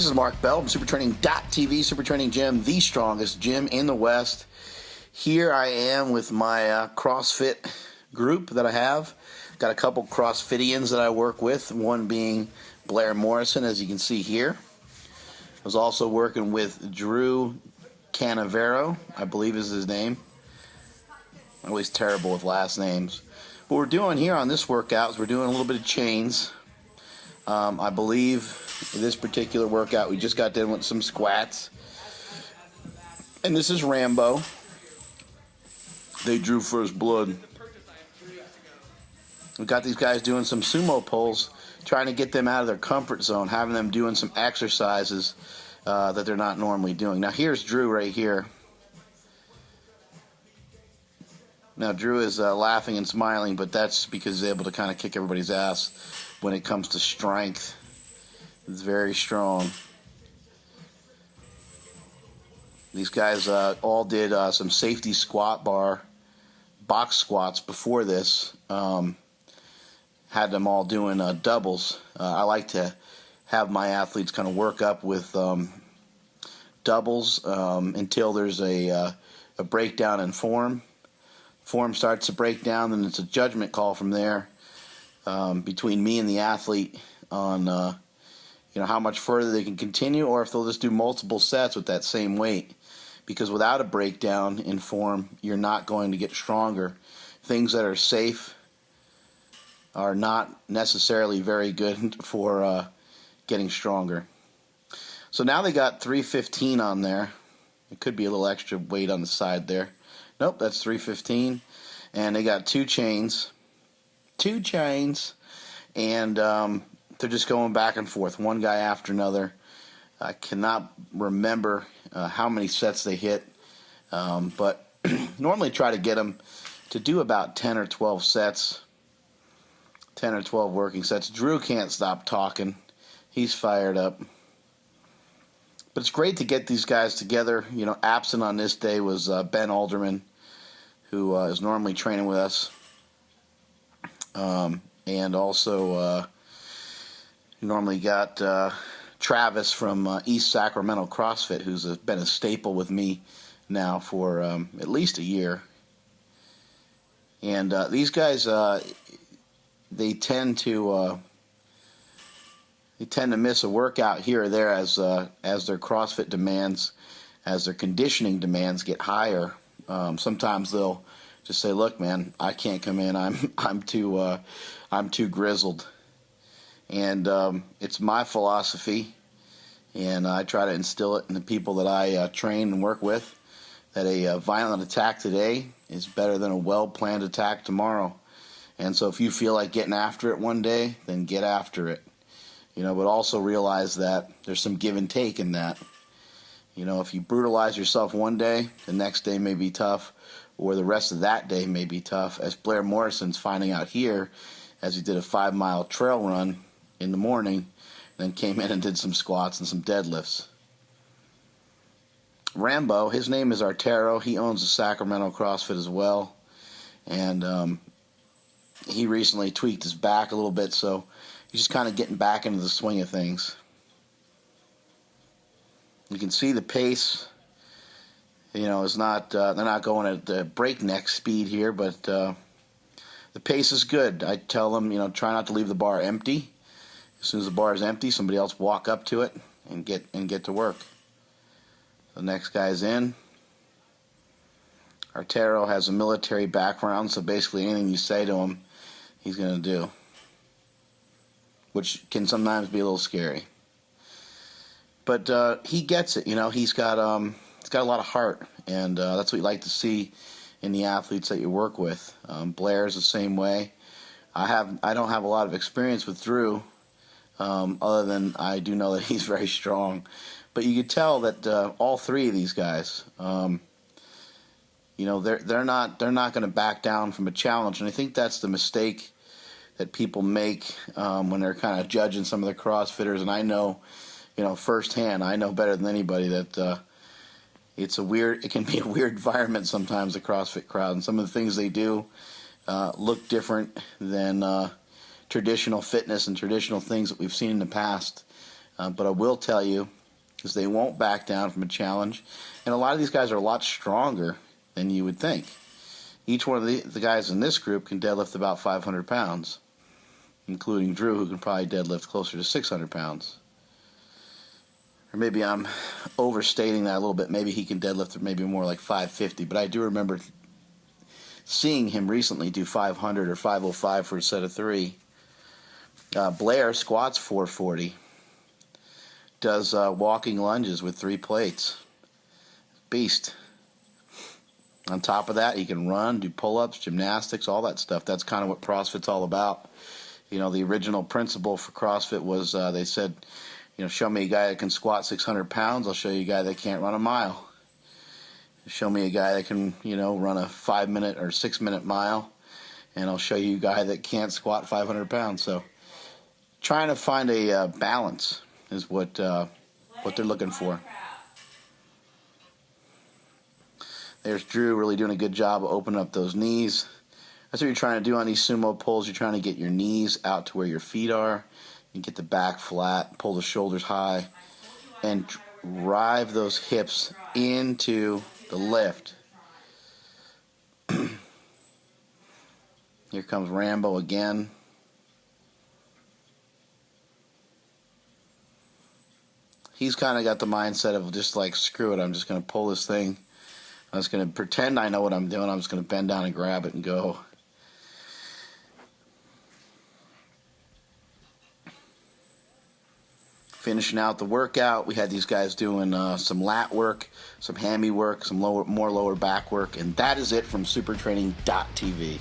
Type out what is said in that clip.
This is Mark Bell from supertraining.tv, Super Training Gym, the strongest gym in the West. Here I am with my CrossFit group that I have. Got a couple CrossFitians that I work with, one being Blair Morrison, as you can see here. I was also working with Drew Canavero, I believe is his name. I'm always terrible with last names. What we're doing here on this workout is we're doing a little bit of chains. I believe in this particular workout we just got done with some squats. And this is Rambo. They drew first blood. We got these guys doing some sumo pulls, trying to get them out of their comfort zone, having them doing some exercises that they're not normally doing. Now here's Drew right here. Now Drew is laughing and smiling, but that's because he's able to kind of kick everybody's ass when it comes to strength. He's very strong. These guys all did some safety squat bar box squats before this. Had them all doing doubles. I like to have my athletes kind of work up with doubles until there's a breakdown in form. Form starts to break down, then it's a judgment call from there between me and the athlete on how much further they can continue, or if they'll just do multiple sets with that same weight. Because without a breakdown in form, you're not going to get stronger. Things that are safe are not necessarily very good for getting stronger. So now they got 315 on there. It could be a little extra weight on the side there. Nope, that's 315. And they got two chains. And they're just going back and forth, one guy after another. I cannot remember how many sets they hit, but normally try to get them to do about 10 or 12 sets, 10 or 12 working sets. Drew can't stop talking. He's fired up. But it's great to get these guys together. Absent on this day was Ben Alderman, who is normally training with us. And also normally got Travis from East Sacramento CrossFit, who's been a staple with me now for at least a year. And these guys, they tend to miss a workout here or there as their CrossFit demands, as their conditioning demands get higher. Sometimes they'll just say, "Look, man, I can't come in. I'm too grizzled." And it's my philosophy, and I try to instill it in the people that I train and work with, that a violent attack today is better than a well-planned attack tomorrow. And so if you feel like getting after it one day, then get after it. But also realize that there's some give and take in that. If you brutalize yourself one day, the next day may be tough, or the rest of that day may be tough, as Blair Morrison's finding out here, as he did a 5-mile trail run in the morning, then came in and did some squats and some deadlifts. Rambo, his name is Artero. He owns the Sacramento CrossFit as well, and he recently tweaked his back a little bit, so he's just kind of getting back into the swing of things. You can see the pace. Is not they're not going at the breakneck speed here, but the pace is good. I tell them, try not to leave the bar empty. As soon as the bar is empty, somebody else walk up to it and get to work. The next guy's in. Artero has a military background, so basically anything you say to him, he's going to do, which can sometimes be a little scary. But he gets it. He's got a lot of heart, and that's what you like to see in the athletes that you work with. Blair's the same way. I don't have a lot of experience with Drew, other than I do know that he's very strong. But you could tell that all three of these guys, they're not going to back down from a challenge, and I think that's the mistake that people make when they're kind of judging some of the CrossFitters. And I know, firsthand, I know better than anybody that it can be a weird environment sometimes, the CrossFit crowd, and some of the things they do look different than traditional fitness and traditional things that we've seen in the past. But I will tell you, is they won't back down from a challenge. And a lot of these guys are a lot stronger than you would think. Each one of the guys in this group can deadlift about 500 pounds, including Drew, who can probably deadlift closer to 600 pounds. Or maybe I'm overstating that a little bit. Maybe he can deadlift maybe more like 550. But I do remember seeing him recently do 500 or 505 for a set of 3. Blair squats 440. Does walking lunges with 3 plates. Beast. On top of that, he can run, do pull-ups, gymnastics, all that stuff. That's kind of what CrossFit's all about. You know, the original principle for CrossFit was they said, you know, show me a guy that can squat 600 pounds, I'll show you a guy that can't run a mile. Show me a guy that can, you know, run a 5-minute or 6-minute mile, and I'll show you a guy that can't squat 500 pounds. So trying to find a balance is what they're looking for. There's Drew really doing a good job of opening up those knees. That's what you're trying to do on these sumo pulls. You're trying to get your knees out to where your feet are. You get the back flat, pull the shoulders high, and drive those hips into the lift. Here comes Rambo again. He's kind of got the mindset of just like, screw it, I'm just going to pull this thing. I'm just going to pretend I know what I'm doing. I'm just going to bend down and grab it and go. Finishing out the workout, we had these guys doing some lat work, some hammy work, some more lower back work, and that is it from supertraining.tv.